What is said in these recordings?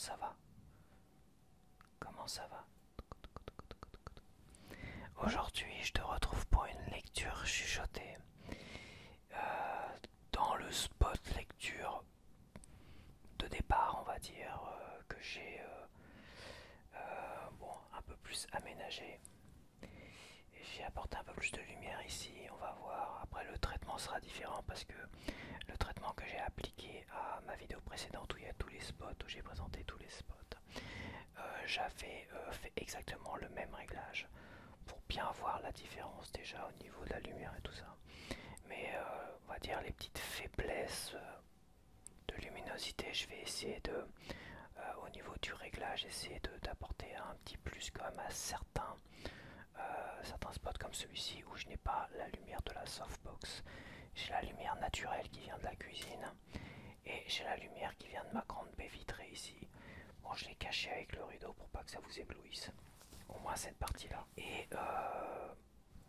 ça va? Comment ça va? Aujourd'hui, je te retrouve pour une lecture chuchotée dans le spot lecture de départ, on va dire, que j'ai bon, un peu plus aménagé. Et j'ai apporté un peu plus de lumière ici, on va voir. Après, le traitement sera différent parce que le traitement que j'ai appliqué à ma vidéo précédente où il y a tous les spots, où j'ai présenté tous les spots, j'avais fait exactement le même réglage pour bien voir la différence déjà au niveau de la lumière et tout ça. Mais on va dire les petites faiblesses de luminosité, je vais essayer de, au niveau du réglage, essayer d'apporter un petit plus quand même à certains spots comme celui-ci où je n'ai pas la lumière de la softbox. J'ai la lumière naturelle qui vient de la cuisine et j'ai la lumière qui vient de ma grande baie vitrée ici. Bon, je l'ai caché avec le rideau pour pas que ça vous éblouisse. Au moins cette partie-là. Et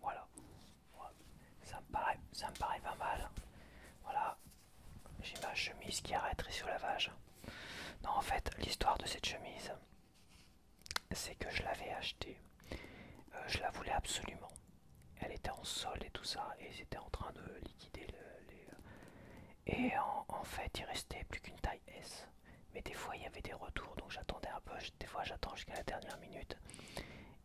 voilà. Ça me paraît pas mal. Voilà. J'ai ma chemise qui arrêterait sur lavage. Non, en fait, l'histoire de cette chemise, c'est que je l'avais achetée. Je la voulais absolument. Elle était en solde et tout ça, et c'était en train de liquider les. Et en fait, il restait plus qu'une taille S. Mais des fois, il y avait des retours, donc j'attendais un peu. Des fois, j'attends jusqu'à la dernière minute.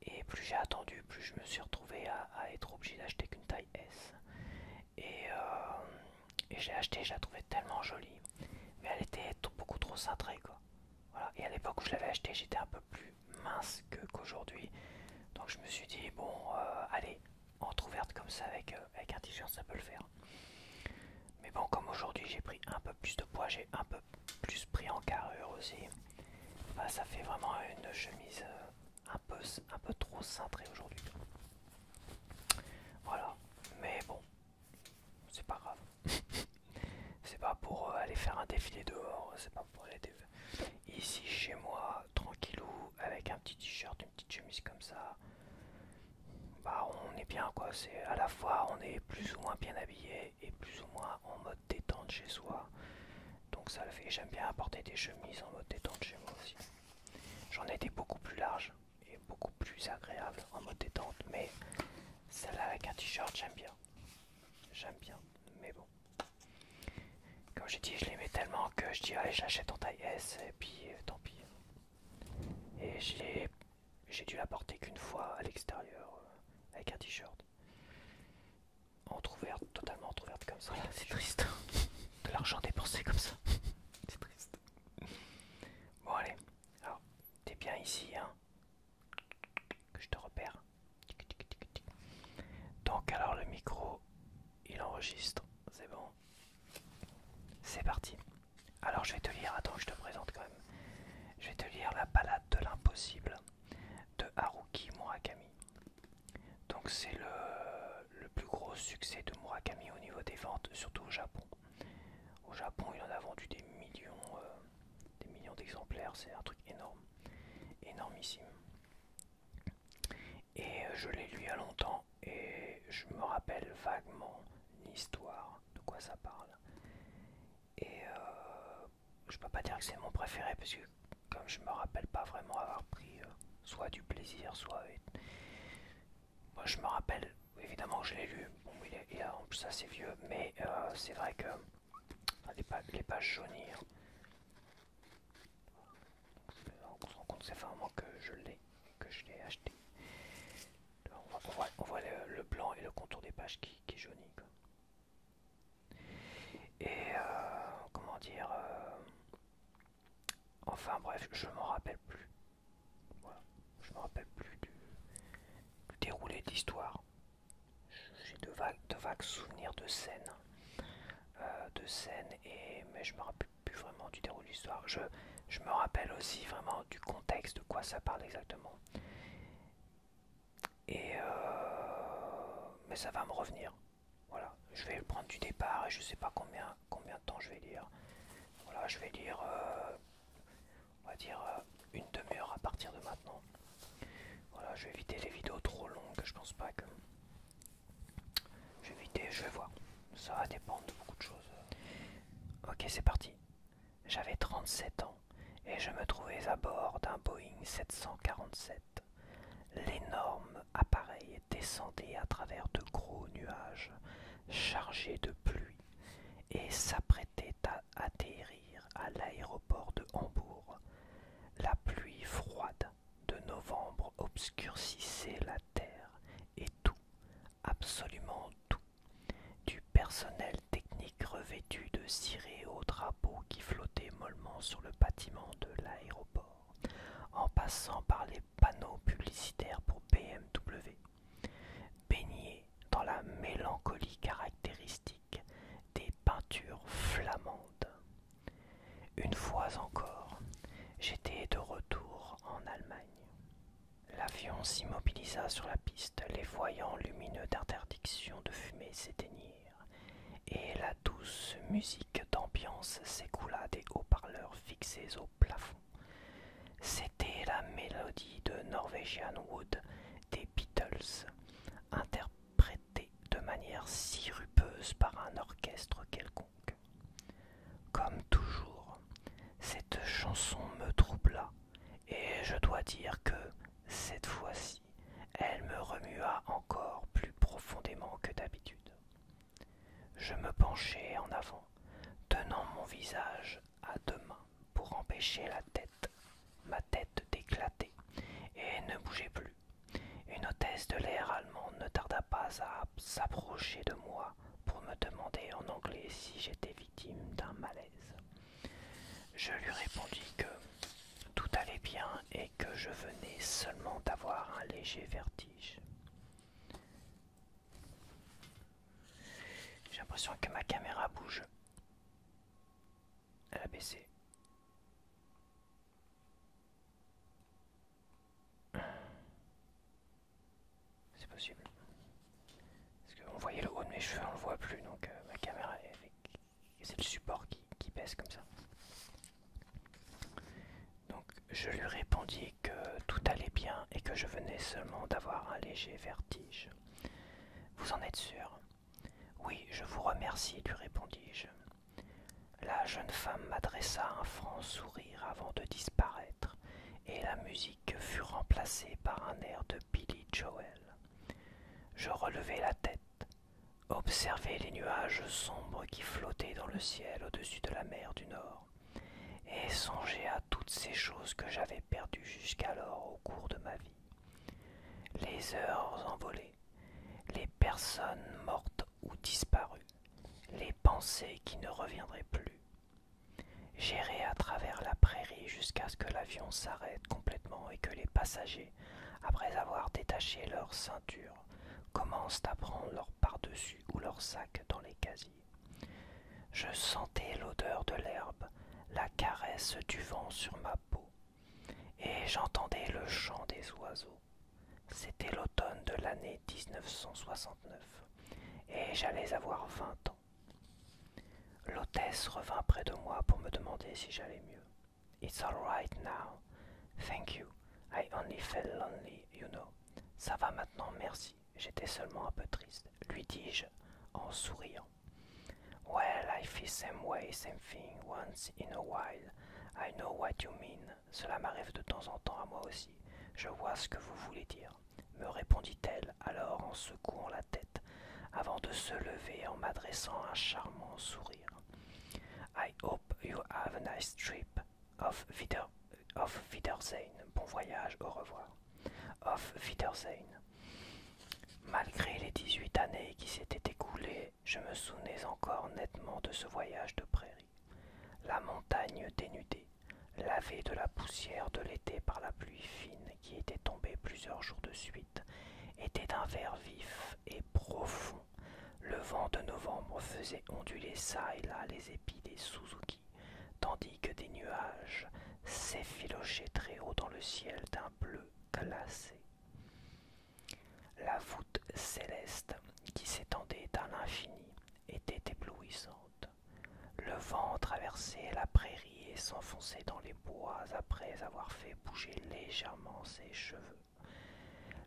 Et plus j'ai attendu, plus je me suis retrouvé à être obligé d'acheter qu'une taille S. Et je l'ai acheté, je la trouvais tellement jolie. Mais elle était beaucoup trop cintrée, quoi. Voilà. Et à l'époque où je l'avais acheté, j'étais un peu plus mince qu'aujourd'hui. Donc je me suis dit, bon, allez, entrouverte comme ça avec un t-shirt, ça peut le faire. Mais bon, comme aujourd'hui j'ai pris un peu plus de poids, j'ai un peu plus pris en carrure aussi, bah, ça fait vraiment une chemise un peu trop cintrée aujourd'hui. Voilà, mais bon, c'est pas grave. C'est pas pour aller faire un défilé dehors, c'est pas pour aller ici chez moi, tranquillou, avec un petit t-shirt, une petite chemise comme ça. Bah on est bien quoi, c'est à la fois on est plus ou moins bien habillé et plus ou moins en mode détente chez soi. Donc ça le fait, j'aime bien apporter des chemises en mode détente chez moi aussi. J'en ai des beaucoup plus larges et beaucoup plus agréables en mode détente, mais celle-là avec un t-shirt j'aime bien. J'aime bien, mais bon. Comme j'ai dit, je l'aimais tellement que je dis allez j'achète en taille S et puis tant pis. Et j'ai dû la porter qu'une fois à l'extérieur avec un t-shirt. Entrouverte, totalement entrouverte comme ça. Regarde, c'est triste. De l'argent dépensé comme ça. C'est triste. Bon allez, alors t'es bien ici hein, que je te repère. Donc alors le micro, il enregistre, c'est bon. C'est parti. Alors je vais te lire, attends je te présente quand même. Je vais te lire La balade de l'impossible de Haruki Murakami. Donc c'est le plus gros succès de Murakami au niveau des ventes, surtout au Japon. Au Japon il en a vendu des millions d'exemplaires, c'est un truc énorme, énormissime. Et je l'ai lu il y a longtemps et je me rappelle vaguement l'histoire, de quoi ça parle. Et je peux pas dire que c'est mon préféré parce que comme je me rappelle pas vraiment avoir pris soit du plaisir, soit... Moi je me rappelle évidemment que je l'ai lu, bon il est en plus assez vieux, mais c'est vrai que les pages jaunies, hein, on se rend compte que ça fait un moment que je l'ai, que je l'ai acheté. Là, on voit le blanc et le contour des pages qui jaunit quoi. Et comment dire, enfin bref, je m'en rappelle plus. Voilà. Je me rappelle plus du déroulé de l'histoire. J'ai de vagues souvenirs de scènes mais je me rappelle plus vraiment du déroulé de l'histoire. Je me rappelle aussi vraiment du contexte, de quoi ça parle exactement. Et mais ça va me revenir. Voilà, je vais prendre du départ et je sais pas combien de temps je vais lire. Voilà, je vais lire, on va dire une demi-heure à partir de maintenant. Voilà, je vais éviter les vidéos trop longues. Je pense pas que je vais éviter. Je vais voir. Ça va dépendre de beaucoup de choses. Ok, c'est parti. J'avais 37 ans et je me trouvais à bord d'un Boeing 747. L'énorme appareil descendait à travers de gros nuages chargés de pluie et s'apprêtait à atterrir à l'aéroport de Hambourg. La pluie froide de novembre obscurcissait la terre et tout, absolument tout, du personnel technique revêtu de cirés au drapeau qui flottait mollement sur le bâtiment de l'aéroport, en passant par les panneaux publicitaires pour BMW, baigné dans la mélancolie caractéristique des peintures flamandes. Une fois encore, j'étais de retour en Allemagne. L'avion s'immobilisa sur la piste, les voyants lumineux d'interdiction de fumer s'éteignirent, et la douce musique d'ambiance s'écoula des haut-parleurs fixés au plafond. C'était la mélodie de Norwegian Wood des Beatles, interprétée de manière sirupeuse par un orchestre quelconque. Comme toujours, cette chanson me troubla, et je dois dire que, cette fois-ci, elle me remua encore plus profondément que d'habitude. Je me penchai en avant, tenant mon visage à deux mains pour empêcher ma tête d'éclater, et ne bougeait plus. Une hôtesse de l'air allemande ne tarda pas à s'approcher de moi pour me demander en anglais si j'étais victime d'un malaise. Je lui répondis que tout allait bien et que je venais seulement d'avoir un léger vertige. J'ai l'impression que ma caméra bouge. Elle a baissé. C'est possible. Parce qu'on voyait le haut de mes cheveux, on le voit plus, donc ma caméra, c'est le support qui baisse comme ça. Donc je lui répondis que tout allait bien et que je venais seulement d'avoir un léger vertige. Vous en êtes sûr? Oui, je vous remercie, lui répondis-je. La jeune femme m'adressa un franc sourire avant de disparaître, et la musique fut remplacée par un air de Billy Joel. Je relevai la tête, observai les nuages sombres qui flottaient dans le ciel au-dessus de la mer du Nord, et songeai à toutes ces choses que j'avais perdues jusqu'alors au cours de ma vie. Les heures envolées, les personnes mortes ou disparues, les pensées qui ne reviendraient plus. J'errai à travers la prairie jusqu'à ce que l'avion s'arrête complètement et que les passagers, après avoir détaché leur ceinture, commencent à prendre leur pardessus ou leur sac dans les casiers. Je sentais l'odeur de l'herbe, la caresse du vent sur ma peau, et j'entendais le chant des oiseaux. C'était l'automne de l'année 1969, et j'allais avoir 20 ans. L'hôtesse revint près de moi pour me demander si j'allais mieux. It's all right now. Thank you. I only felt lonely, you know. Ça va maintenant, merci. J'étais seulement un peu triste, lui dis-je en souriant. Well, I feel same way, same thing, once in a while. I know what you mean. Cela m'arrive de temps en temps à moi aussi. Je vois ce que vous voulez dire, me répondit-elle alors en secouant la tête, avant de se lever en m'adressant un charmant sourire. I hope you have a nice trip. Auf Wiedersehen. Bon voyage, au revoir. Auf Wiedersehen. Malgré les 18 années qui s'étaient écoulées, je me souvenais encore nettement de ce voyage de prairie. La montagne dénudée, lavée de la poussière de l'été par la pluie fine qui était tombée plusieurs jours de suite, était d'un vert vif et profond. Le vent de novembre faisait onduler çà et là les épis des Suzuki, tandis que des nuages s'effilochaient très haut dans le ciel d'un bleu glacé. La voûte céleste qui s'étendait à l'infini était éblouissante. Le vent traversait la prairie et s'enfonçait dans les bois après avoir fait bouger légèrement ses cheveux.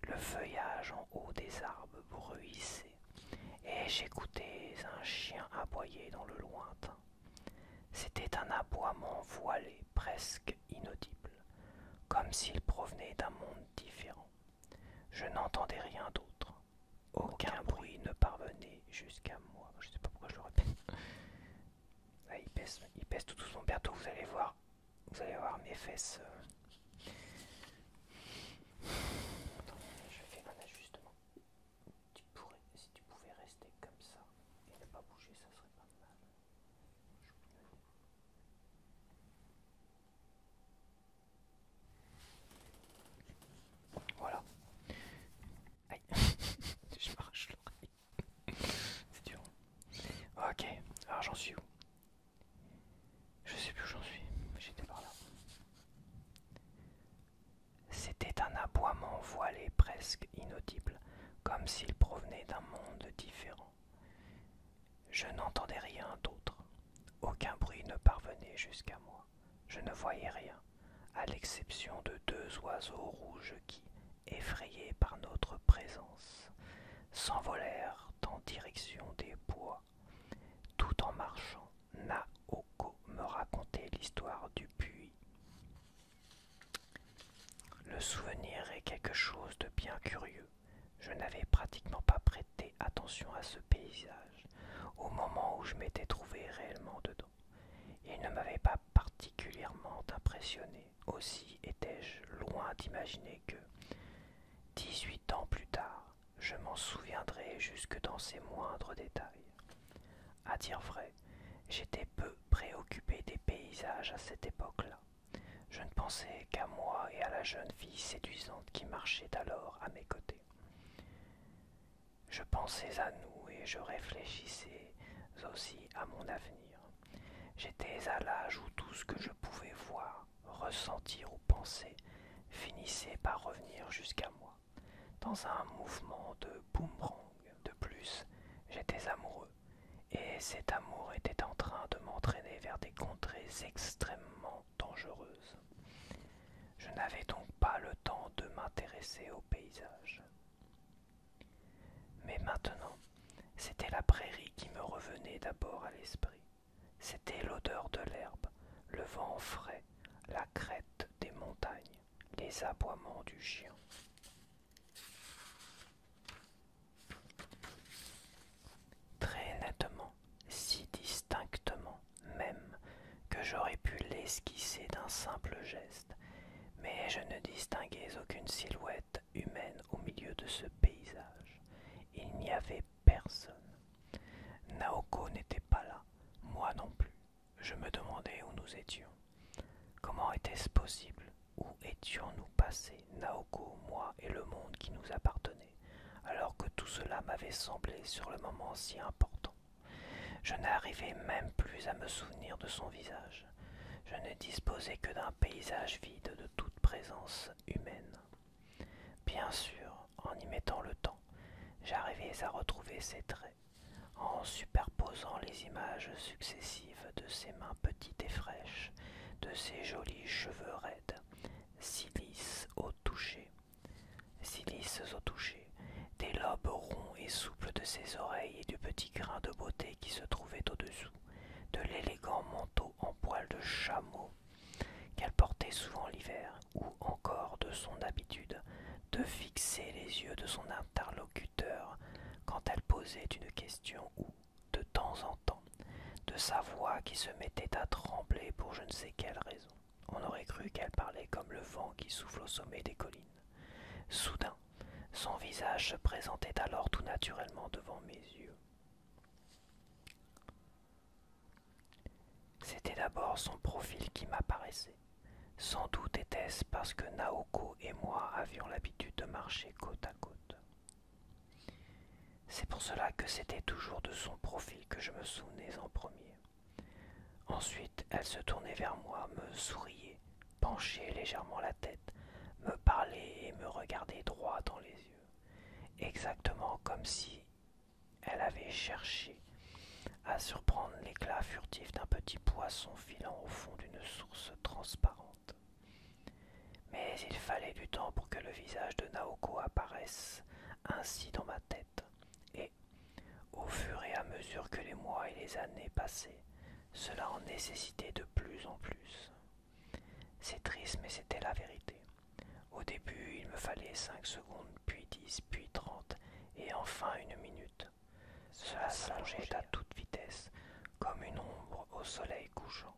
Le feuillage en haut des arbres bruissait, et j'écoutais un chien aboyer dans le lointain. C'était un aboiement voilé, presque inaudible, comme s'il provenait d'un monde différent. Je n'entendais rien d'autre. Aucun bruit ne parvenait jusqu'à moi. Je sais pas pourquoi je le répète. Là, il pèse tout doucement. Bientôt, vous allez voir mes fesses. Attends, je fais un ajustement. Si tu pouvais rester comme ça et ne pas bouger, ça serait pas mal. Voilà. Aïe. Je m'arrache l'oreille. C'est dur. Ok, alors j'en suis où? Je sais plus où j'en suis. J'étais par là. C'était un aboiement voilé presque inaudible, comme s'il provenait d'un monde différent. Je n'entendais rien d'autre. Aucun bruit ne parvenait jusqu'à moi. Je ne voyais rien, à l'exception de deux oiseaux rouges qui, effrayés par notre présence, s'envolèrent en direction des bois. Tout en marchant, Naoko me racontait l'histoire du puits. Le souvenir est quelque chose de bien curieux. Je n'avais pratiquement pas prêté attention à ce paysage au moment où je m'étais trouvé réellement dedans. Il ne m'avait pas particulièrement impressionné. Aussi étais-je loin d'imaginer que, 18 ans plus tard, je m'en souviendrais jusque dans ses moindres détails. À dire vrai, j'étais peu préoccupé des paysages à cette époque-là. Je ne pensais qu'à moi et à la jeune fille séduisante qui marchait alors à mes côtés. Je pensais à nous et je réfléchissais aussi à mon avenir. J'étais à l'âge où tout ce que je pouvais voir, ressentir ou penser finissait par revenir jusqu'à moi, dans un mouvement de boomerang. De plus, j'étais amoureux, et cet amour était en train de m'entraîner vers des contrées extrêmement dangereuses. Je n'avais donc pas le temps de m'intéresser au paysage. Mais maintenant, c'était la prairie qui me revenait d'abord à l'esprit. C'était l'odeur de l'herbe, le vent frais, la crête des montagnes, les aboiements du chien. Très nettement, si distinctement même, que j'aurais pu l'esquisser d'un simple geste, mais je ne distinguais aucune silhouette humaine au milieu de ce paysage. Il n'y avait personne. Naoko n'était pas là, moi non plus. Je me demandais où nous étions. Comment était-ce possible? Où étions-nous passés, Naoko, moi et le monde qui nous appartenait, alors que tout cela m'avait semblé sur le moment si important? Je n'arrivais même plus à me souvenir de son visage. Je ne disposais que d'un paysage vide de toute présence humaine. Bien sûr, en y mettant le temps, j'arrivais à retrouver ses traits, en superposant les images successives de ses mains petites et fraîches, de ses jolis cheveux raides, si lisses au toucher, des lobes ronds et souples de ses oreilles et du petit grain de beauté qui se trouvait au-dessous, de l'élégant manteau en poil de chameau qu'elle portait souvent l'hiver, ou encore de son habitude de fixer les yeux de son interlocuteur quand elle posait une question, ou, de temps en temps, de sa voix qui se mettait à trembler pour je ne sais quelle raison. On aurait cru qu'elle parlait comme le vent qui souffle au sommet des collines. Soudain, son visage se présentait alors tout naturellement devant mes yeux. C'était d'abord son profil qui m'apparaissait. Sans doute était-ce parce que Naoko et moi avions l'habitude de marcher côte à côte. C'est pour cela que c'était toujours de son profil que je me souvenais en premier. Ensuite, elle se tournait vers moi, me souriait, penchait légèrement la tête, me parlait et me regardait droit dans les yeux, exactement comme si elle avait cherché à surprendre l'éclat furtif d'un petit poisson filant au fond d'une source transparente. Mais il fallait du temps pour que le visage de Naoko apparaisse ainsi dans ma tête, et, au fur et à mesure que les mois et les années passaient, Cela en nécessitait de plus en plus. C'est triste, mais c'était la vérité. Au début, il me fallait 5 secondes, puis 10, puis 30, et enfin une minute. Cela s'allongeait à toute vitesse, comme une ombre au soleil couchant.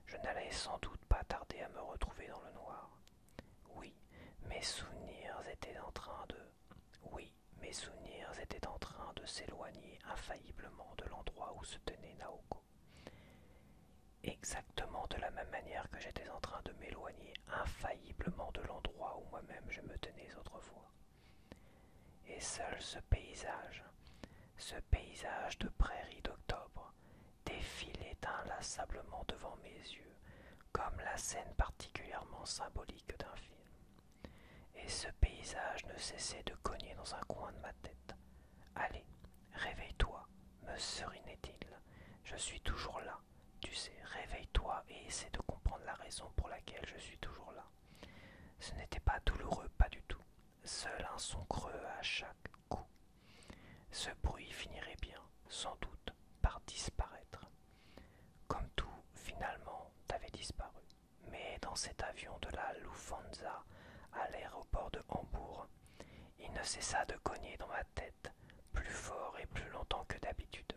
Je n'allais sans doute pas tarder à me retrouver dans le noir. Oui, mes souvenirs étaient en train de... Oui, mes souvenirs étaient en train de s'éloigner infailliblement de l'endroit où se tenait Naoko. Exactement de la même manière que j'étais en train de m'éloigner infailliblement de l'endroit où moi-même je me tenais autrefois. Et seul ce paysage de prairie d'octobre, défilait inlassablement devant mes yeux, comme la scène particulièrement symbolique d'un film. Et ce paysage ne cessait de cogner dans un coin de ma tête. Allez, réveille-toi, me serinait-il. Je suis toujours là. Tu sais, réveille-toi et essaie de comprendre la raison pour laquelle je suis toujours là. Ce n'était pas douloureux, pas du tout. Seul un son creux à chaque coup. Ce bruit finirait bien, sans doute, par disparaître. Comme tout, finalement, t'avait disparu. Mais dans cet avion de la Lufthansa à l'aéroport de Hambourg, il ne cessa de cogner dans ma tête, plus fort et plus longtemps que d'habitude.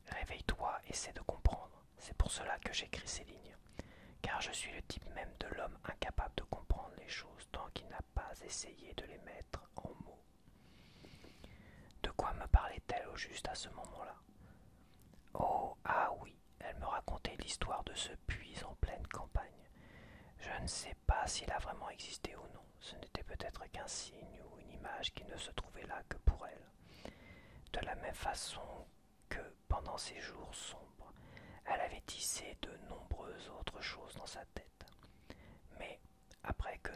Réveille-toi, essaie de comprendre. C'est pour cela que j'écris ces lignes. Car je suis le type même de l'homme incapable de comprendre les choses tant qu'il n'a pas essayé de les mettre en mots. De quoi me parlait-elle au juste à ce moment-là? Oh, ah oui, elle me racontait l'histoire de ce puits en pleine campagne. Je ne sais pas s'il a vraiment existé ou non. Ce n'était peut-être qu'un signe ou une image qui ne se trouvait là que pour elle. De la même façon que, pendant ces jours sombres, elle avait tissé de nombreuses autres choses dans sa tête. Mais, après que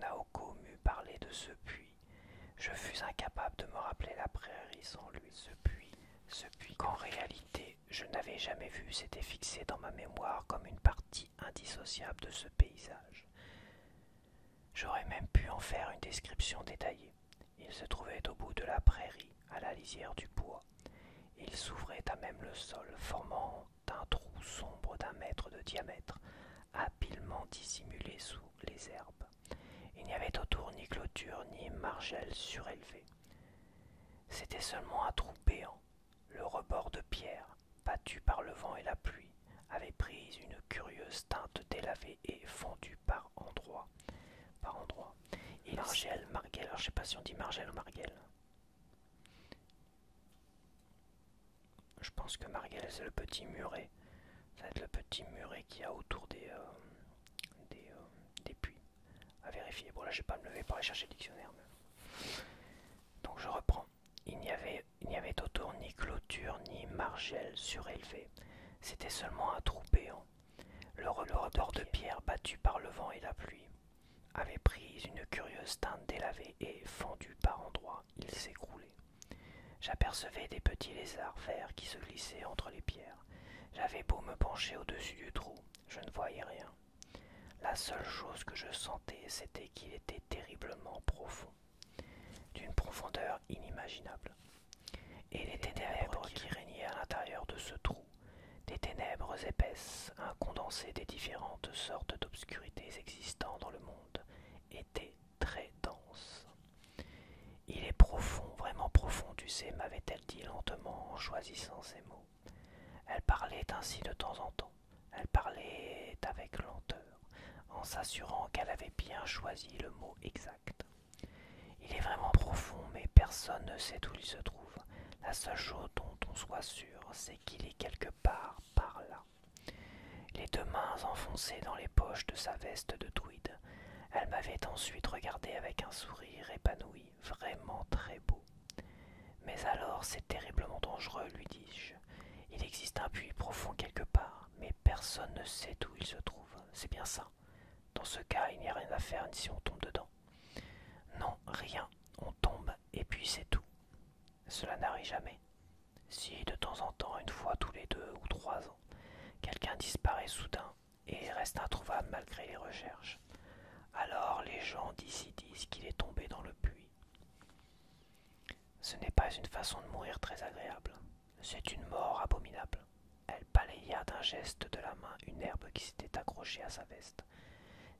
Naoko m'eut parlé de ce puits, je fus incapable de me rappeler la prairie sans lui. Ce puits qu'en réalité je n'avais jamais vu, s'était fixé dans ma mémoire comme une partie indissociable de ce paysage. J'aurais même pu en faire une description détaillée. Il se trouvait au bout de la prairie, à la lisière du bois. Il s'ouvrait à même le sol, formant un trou sombre d'1 mètre de diamètre, habilement dissimulé sous les herbes. Il n'y avait autour ni clôture ni margelle surélevée. C'était seulement un trou béant. Le rebord de pierre, battu par le vent et la pluie, avait pris une curieuse teinte délavée et fondue par endroits. Margelle, alors je sais pas si on dit margelle ou margelle. Je pense que margelle c'est le petit muret. Ça va être le petit muret qu'il y a autour des puits. À vérifier. Bon là je vais pas me lever pour aller chercher le dictionnaire. Donc je reprends. Il n'y avait autour ni clôture ni margelle surélevée. C'était seulement un trou béant. Le rebord de pierre battu par le vent et la pluie avait pris une curieuse teinte délavée et, fendu par endroits, il s'écroulait. J'apercevais des petits lézards verts qui se glissaient entre les pierres. J'avais beau me pencher au-dessus du trou, je ne voyais rien. La seule chose que je sentais, c'était qu'il était terriblement profond, d'une profondeur inimaginable. Et les ténèbres qui régnaient à l'intérieur de ce trou, des ténèbres épaisses, un condensé des différentes sortes d'obscurités existant dans le monde, étaient très denses. Il est profond, vraiment profond, tu sais, m'avait-elle dit lentement en choisissant ses mots. Elle parlait ainsi de temps en temps. Elle parlait avec lenteur, en s'assurant qu'elle avait bien choisi le mot exact. Il est vraiment profond, mais personne ne sait où il se trouve. La seule chose dont on soit sûr, c'est qu'il est quelque part par là. Les 2 mains enfoncées dans les poches de sa veste de tweed, elle m'avait ensuite regardé avec un sourire épanoui, vraiment très beau. Mais alors c'est terriblement dangereux, lui dis-je. Il existe un puits profond quelque part, mais personne ne sait où il se trouve. C'est bien ça. Dans ce cas, il n'y a rien à faire si on tombe dedans. Non, rien. On tombe et puis c'est tout. Cela n'arrive jamais. Si de temps en temps, une fois tous les 2 ou 3 ans, quelqu'un disparaît soudain et reste introuvable malgré les recherches, alors les gens d'ici disent qu'il est tombé dans le puits. Ce n'est pas une façon de mourir très agréable. C'est une mort abominable. Elle balaya d'un geste de la main une herbe qui s'était accrochée à sa veste.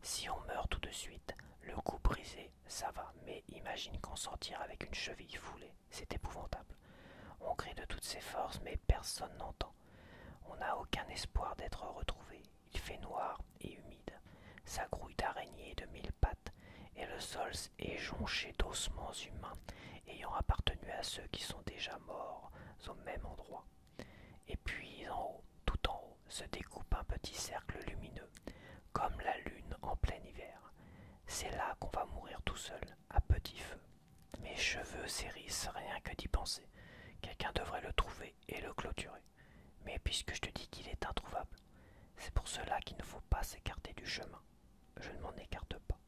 Si on meurt tout de suite, le cou brisé, ça va, mais imagine qu'en sortir avec une cheville foulée, c'est épouvantable. On crie de toutes ses forces, mais personne n'entend. On n'a aucun espoir d'être retrouvé. Il fait noir et humide. Ça grouille d'araignées et de mille pattes, et le sol est jonché d'ossements humains ayant appartenu à ceux qui sont déjà morts au même endroit. Et puis en haut, tout en haut, se découpe un petit cercle lumineux, comme la lune en plein hiver. C'est là qu'on va mourir tout seul, à petit feu. Mes cheveux s'hérissent rien que d'y penser. Quelqu'un devrait le trouver et le clôturer. Mais puisque je te dis qu'il est introuvable, c'est pour cela qu'il ne faut pas s'écarter du chemin. Je ne m'en écarte pas.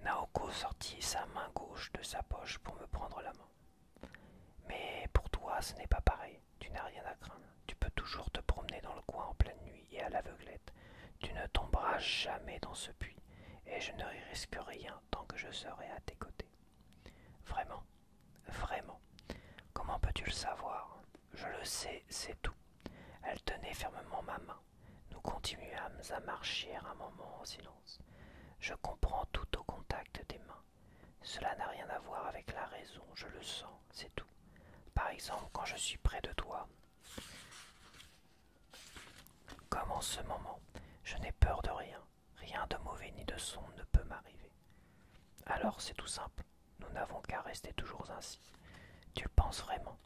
Naoko sortit sa main gauche de sa poche pour me prendre la main. Mais pour toi, ce n'est pas pareil. Tu n'as rien à craindre. Tu peux toujours te promener dans le coin en pleine nuit et à l'aveuglette. Tu ne tomberas jamais dans ce puits, et je ne risque rien tant que je serai à tes côtés. Vraiment, vraiment. Comment peux-tu le savoir? Je le sais, c'est tout. Elle tenait fermement ma main. Nous continuâmes à marcher un moment en silence. Je comprends tout au contact des mains. Cela n'a rien à voir avec la raison, je le sens, c'est tout. Par exemple, quand je suis près de toi, comme en ce moment, je n'ai peur de rien. Rien de mauvais ni de sombre ne peut m'arriver. Alors c'est tout simple. Nous n'avons qu'à rester toujours ainsi. Tu le penses vraiment?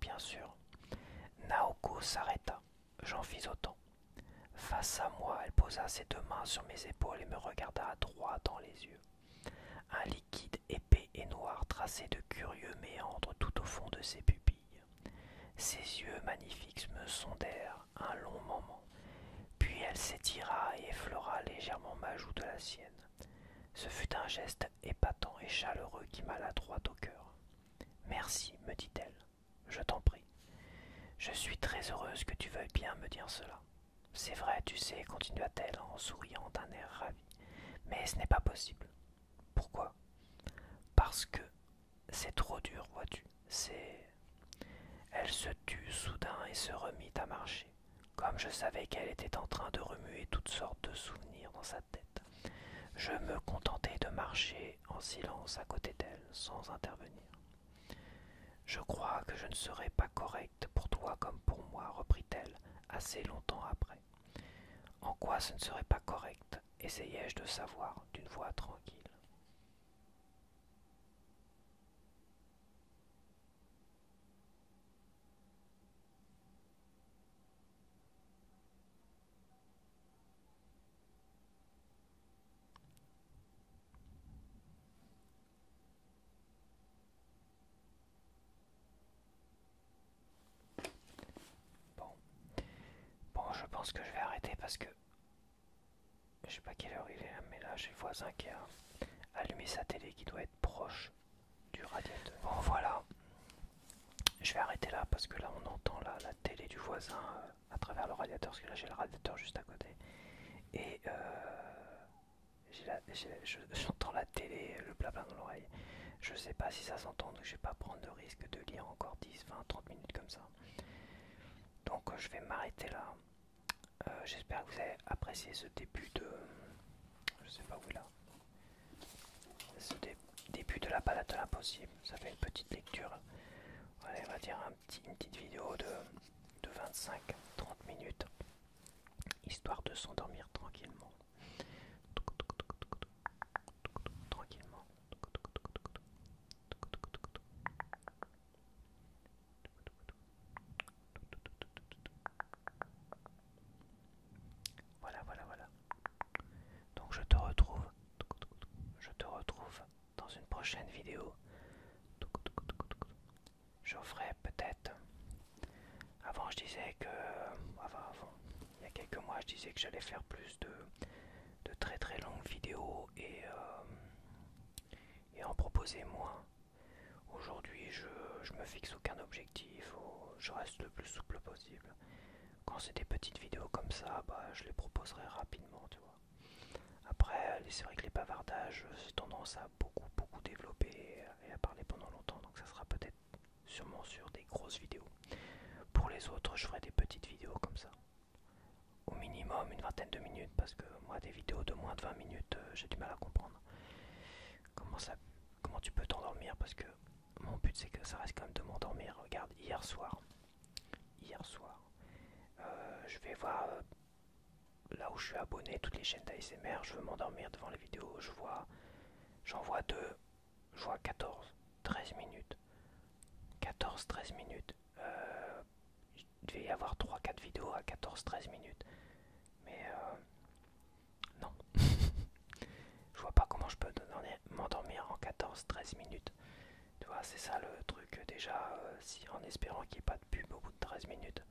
Bien sûr. Naoko s'arrêta. J'en fis autant. Face à moi, elle posa ses deux mains sur mes épaules et me regarda droit dans les yeux. Un liquide épais et noir traçait de curieux méandres tout au fond de ses pupilles. Ses yeux magnifiques me sondèrent un long moment, puis elle s'étira et effleura légèrement ma joue de la sienne. Ce fut un geste épatant et chaleureux qui m'alla droit au cœur. Merci, me dit-elle. Je t'en prie. Je suis très heureuse que tu veuilles bien me dire cela. C'est vrai, tu sais, continua-t-elle en souriant d'un air ravi. Mais ce n'est pas possible. Pourquoi? Parce que c'est trop dur, vois-tu. Elle se tut soudain et se remit à marcher, comme je savais qu'elle était en train de remuer toutes sortes de souvenirs dans sa tête. Je me contentai de marcher en silence à côté d'elle, sans intervenir. Je crois que je ne serai pas correcte pour toi comme pour moi, reprit-elle, assez longtemps après. En quoi ce ne serait pas correct? Essayai-je de savoir d'une voix tranquille. Bon, je pense que je vais arrêter parce que je sais pas quelle heure il est, mais là j'ai le voisin qui a allumé sa télé qui doit être proche du radiateur. Bon voilà, je vais arrêter là parce que là on entend la télé du voisin à travers le radiateur, parce que là j'ai le radiateur juste à côté. Et j'entends la télé, le blabla dans l'oreille. Je sais pas si ça s'entend, donc je vais pas prendre le risque de lire encore 10, 20, 30 minutes comme ça. Donc je vais m'arrêter là. J'espère que vous avez apprécié ce début de... Je sais pas où il est là. Début de la balade de l'impossible. Ça fait une petite lecture. Allez, on va dire une petite vidéo de 25-30 minutes. Histoire de s'endormir tranquillement. Tranquillement. Voilà, voilà, voilà. Donc je te retrouve dans une prochaine vidéo. Je ferai peut-être... Avant je disais que... Avant, il y a quelques mois je disais que j'allais faire plus de très très longues vidéos et en proposer moins. Aujourd'hui je me fixe aucun objectif, je reste le plus souple possible. Quand c'est des petites vidéos comme ça, bah, je les proposerai rapidement, tu vois. Après, c'est vrai que les bavardages, j'ai tendance à beaucoup développer et à parler pendant longtemps, donc ça sera peut-être sûrement sur des grosses vidéos. Pour les autres, je ferai des petites vidéos minimum une vingtaine de minutes parce que moi des vidéos de moins de 20 minutes j'ai du mal à comprendre. Comment ça, comment tu peux t'endormir parce que mon but c'est que ça reste quand même de m'endormir. Regarde hier soir, je vais voir là où je suis abonné toutes les chaînes d'ASMR, je veux m'endormir devant les vidéos, j'en vois deux, je vois 14, 13 minutes. 14-13 minutes. Il devait y avoir 3-4 vidéos à 14-13 minutes. Mais non. Je vois pas comment je peux m'endormir en 14-13 minutes. Tu vois, c'est ça le truc déjà, si, en espérant qu'il n'y ait pas de pub au bout de 13 minutes.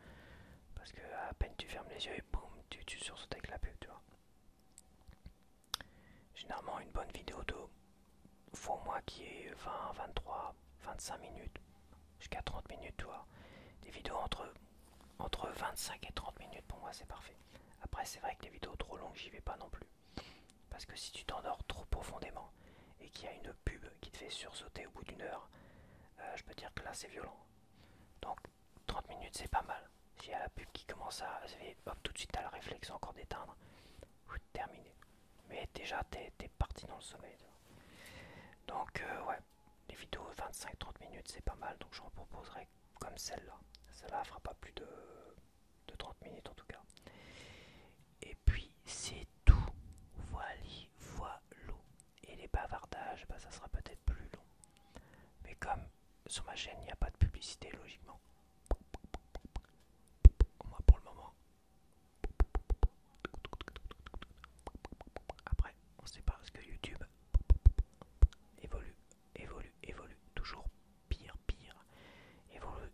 Parce que à peine tu fermes les yeux et boum, tu sursautes avec la pub, tu vois. Généralement, une bonne vidéo de faut au moins qu'il y ait 20, 23, 25 minutes, jusqu'à 30 minutes, tu vois. Des vidéos entre 25 et 30 minutes, pour moi, c'est parfait. Après, c'est vrai que les vidéos trop longues, j'y vais pas non plus. Parce que si tu t'endors trop profondément et qu'il y a une pub qui te fait sursauter au bout d'une heure, je peux dire que là, c'est violent. Donc, 30 minutes, c'est pas mal. S'il y a la pub qui commence à... Hop, tout de suite, t'as le réflexe encore d'éteindre. Terminé. Mais déjà, t'es parti dans le sommeil. Donc, ouais, les vidéos 25-30 minutes, c'est pas mal. Donc, j'en proposerai comme celle-là. Celle-là fera pas plus de 30 minutes en tout cas. Et puis, c'est tout. Voilou. Et les bavardages, bah, ça sera peut-être plus long. Mais comme sur ma chaîne, il n'y a pas de publicité, logiquement. Moi, pour le moment. Après, on sait pas parce que YouTube évolue, toujours pire,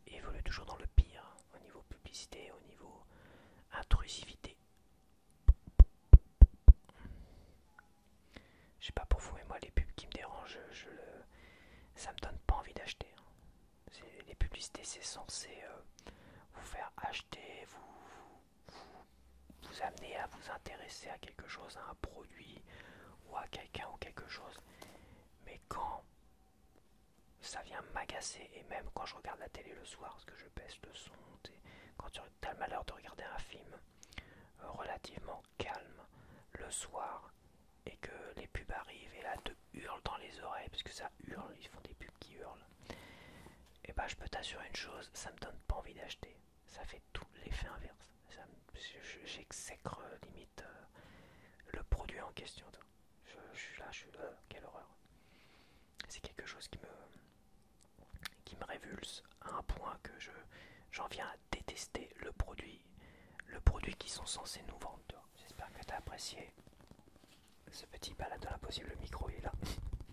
évolue toujours dans le pire, au niveau publicité, au niveau intrusivité. Je sais pas pour vous, mais moi les pubs qui me dérangent, ça me donne pas envie d'acheter. Les publicités, c'est censé vous faire acheter, vous amener à vous intéresser à quelque chose, à un produit ou à quelqu'un ou quelque chose. Mais quand ça vient m'agacer, et même quand je regarde la télé le soir, parce que je baisse le son, quand tu as le malheur de regarder un film relativement calme le soir et que les pubs arrivent et là te hurlent dans les oreilles, parce que ça hurle, ils font des pubs qui hurlent, et bah je peux t'assurer une chose, ça me donne pas envie d'acheter. Ça fait tout l'effet inverse. J'exècre limite le produit en question. Je suis là, quelle horreur. C'est quelque chose qui me révulse à un point que j'en viens à détester le produit qu'ils sont censés nous vendre. J'espère que tu as apprécié ce petit balade de l'impossible. Le micro est là.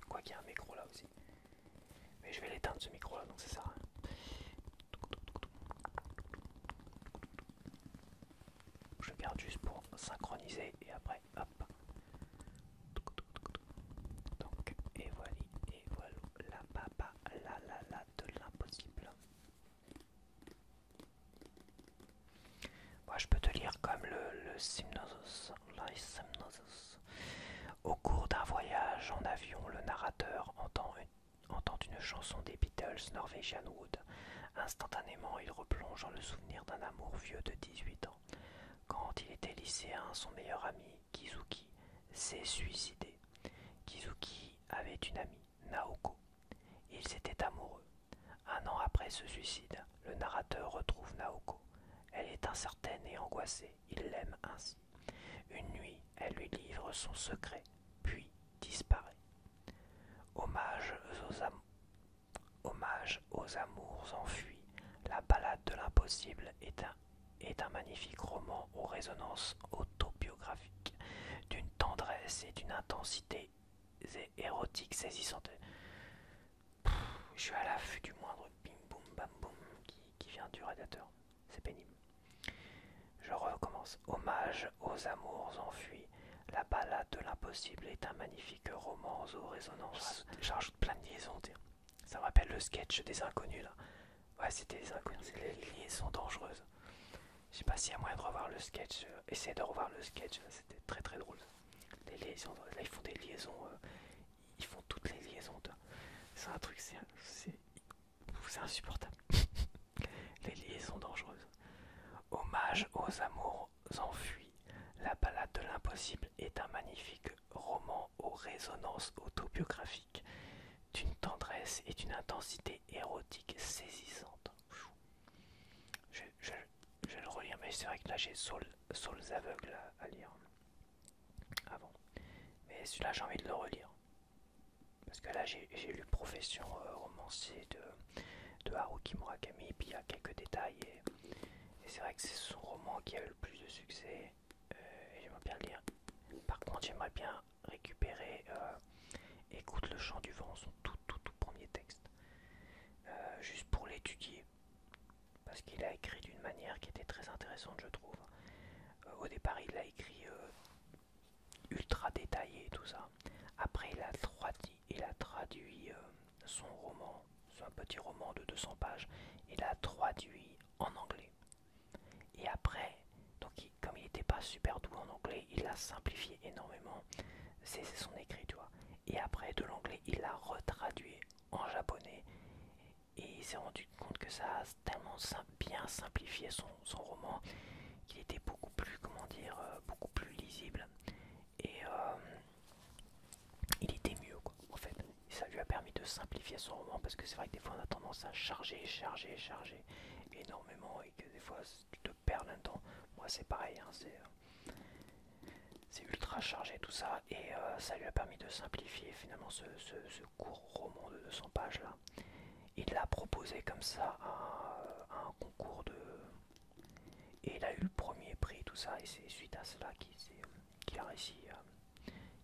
Quoi qu'il y a un micro là aussi. Mais je vais l'éteindre ce micro là, donc ça sert à rien. Je garde juste pour synchroniser et après hop. Donc et voilà la papa la de l'impossible. Moi je peux te lire comme le Simnosos. Au cours d'un voyage en avion, le narrateur entend une chanson des Beatles, Norwegian Wood. Instantanément, il replonge dans le souvenir d'un amour vieux de 18 ans. Quand il était lycéen, son meilleur ami, Kizuki, s'est suicidé. Kizuki avait une amie, Naoko. Ils étaient amoureux. Un an après ce suicide, le narrateur retrouve Naoko. Elle est incertaine et angoissée, il l'aime ainsi. Une nuit, elle lui livre son secret, puis disparaît. Hommage aux amours enfuis, la ballade de l'impossible est un magnifique roman aux résonances autobiographiques, d'une tendresse et d'une intensité érotique saisissante. Je suis à l'affût du moindre bim boum bam boum qui vient du radiateur. C'est pénible. Je recommence. Hommage aux amours enfuis. La ballade de l'impossible est un magnifique roman aux résonances. J'ajoute plein de liaisons. Ça me rappelle le sketch des inconnus là. Ouais, c'était les inconnus, c'est les liaisons dangereuses. Je sais pas s'il y a moyen de revoir le sketch. Essayez de revoir le sketch, c'était très très drôle. Les liaisons, là ils font des liaisons, ils font toutes les liaisons. C'est un truc, c'est insupportable. Les liaisons dangereuses. Hommage aux amours enfuis. La balade de l'impossible est un magnifique roman aux résonances autobiographiques, d'une tendresse et d'une intensité érotique saisissante. Je, je- je vais le relire, mais c'est vrai que là j'ai Saules aveugles à lire avant. Mais celui-là j'ai envie de le relire. Parce que là j'ai lu Profession romancier de Haruki Murakami, puis il y a quelques détails. Et c'est vrai que c'est son roman qui a eu le plus de succès. Et j'aimerais bien le lire. Par contre, j'aimerais bien récupérer Écoute le chant du vent, son tout premier texte. Juste pour l'étudier. Parce qu'il a écrit d'une manière qui était très intéressante, je trouve. Au départ, il a écrit ultra détaillé et tout ça. Après, il a traduit son roman, c'est un petit roman de 200 pages, il a traduit en anglais. Et après, donc comme il n'était pas super doux en anglais, il l'a simplifié énormément. C'est son écrit, tu vois. Et après, de l'anglais, il l'a retraduit en japonais. Et il s'est rendu compte que ça a tellement bien simplifié son roman qu'il était beaucoup plus, comment dire, beaucoup plus lisible. Et il était mieux, quoi, en fait. Ça lui a permis de simplifier son roman parce que c'est vrai que des fois on a tendance à charger énormément et que des fois tu te perds là-dedans. Moi c'est pareil, hein, c'est ultra chargé tout ça et ça lui a permis de simplifier finalement ce court roman de 200 pages là. Il l'a proposé comme ça à un concours de... Et il a eu le premier prix, tout ça, et c'est suite à cela qu'il a réussi,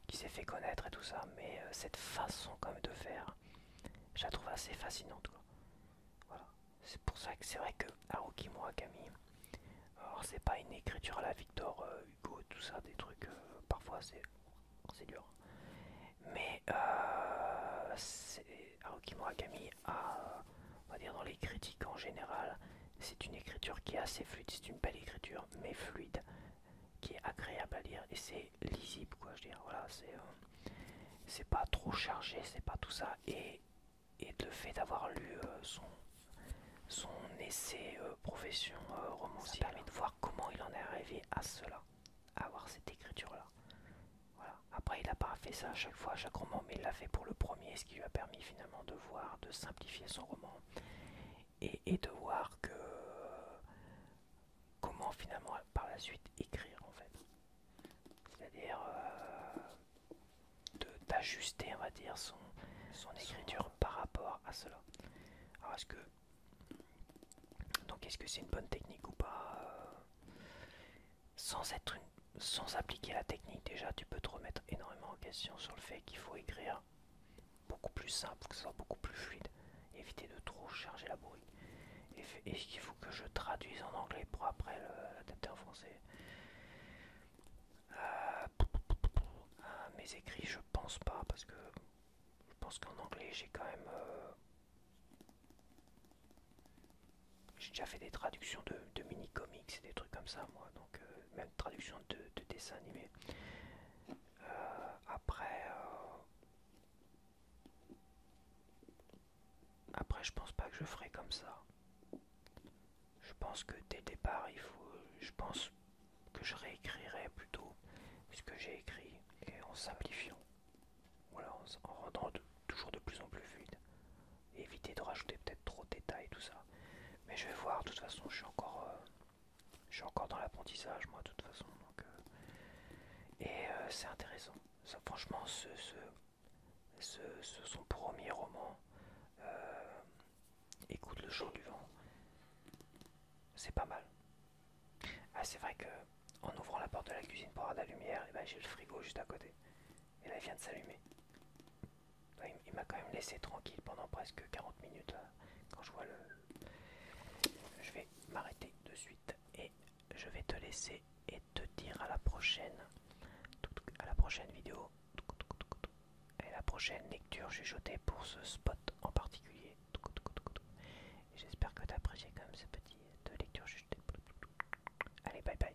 qu'il s'est fait connaître et tout ça. Mais cette façon quand même de faire, je la trouve assez fascinante, quoi. Voilà. C'est pour ça que c'est vrai que Haruki Murakami, alors c'est pas une écriture à la Victor Hugo, tout ça, des trucs, parfois c'est dur. Mais Haruki Murakami a, on va dire dans les critiques en général, c'est une écriture qui est assez fluide, c'est une belle écriture, mais fluide, qui est agréable à lire et c'est lisible, quoi. Je veux dire, voilà, c'est pas trop chargé, c'est pas tout ça. Et le fait d'avoir lu son essai profession romancier, ça permet de voir comment il en est arrivé à cela, à avoir cette écriture-là. Voilà. Après, il n'a pas fait ça à chaque fois, à chaque roman, mais il l'a fait pour le premier, ce qui lui a permis finalement de voir, de simplifier son roman et de voir que comment finalement par la suite écrire en fait. C'est-à-dire d'ajuster, on va dire, son écriture par rapport à cela. Alors est-ce que c'est une bonne technique ou pas sans appliquer la technique, déjà tu peux te remettre énormément en question sur le fait qu'il faut écrire beaucoup plus simple, que ce soit beaucoup plus fluide, éviter de trop charger la bourrique. Et qu'il faut que je traduise en anglais pour après l'adapter en français. Mes écrits, je pense pas, parce que je pense qu'en anglais j'ai quand même j'ai déjà fait des traductions de mini-comics et des trucs comme ça, moi, donc même traduction de dessins animés. Après, je pense pas que je ferai comme ça. Je pense que dès le départ, je pense que je réécrirai plutôt ce que j'ai écrit et en simplifiant. Voilà, en rendant toujours de plus en plus fluide. Et éviter de rajouter peut-être trop de détails, tout ça. Mais je vais voir, de toute façon, je suis encore dans l'apprentissage, moi, de toute façon. Donc, c'est intéressant. Ça, franchement, son premier roman, Écoute le chant du vent, c'est pas mal. Ah, c'est vrai que en ouvrant la porte de la cuisine pour avoir de la lumière, et ben, j'ai le frigo juste à côté. Et là, il vient de s'allumer. Il m'a quand même laissé tranquille pendant presque 40 minutes là. Quand je vois le... Je vais m'arrêter de suite et je vais te laisser et te dire à la prochaine. À la prochaine vidéo. Et la prochaine lecture chuchotée pour ce spot en particulier. J'espère que tu as apprécié quand même ce petit de lecture chuchotée. Allez, bye bye.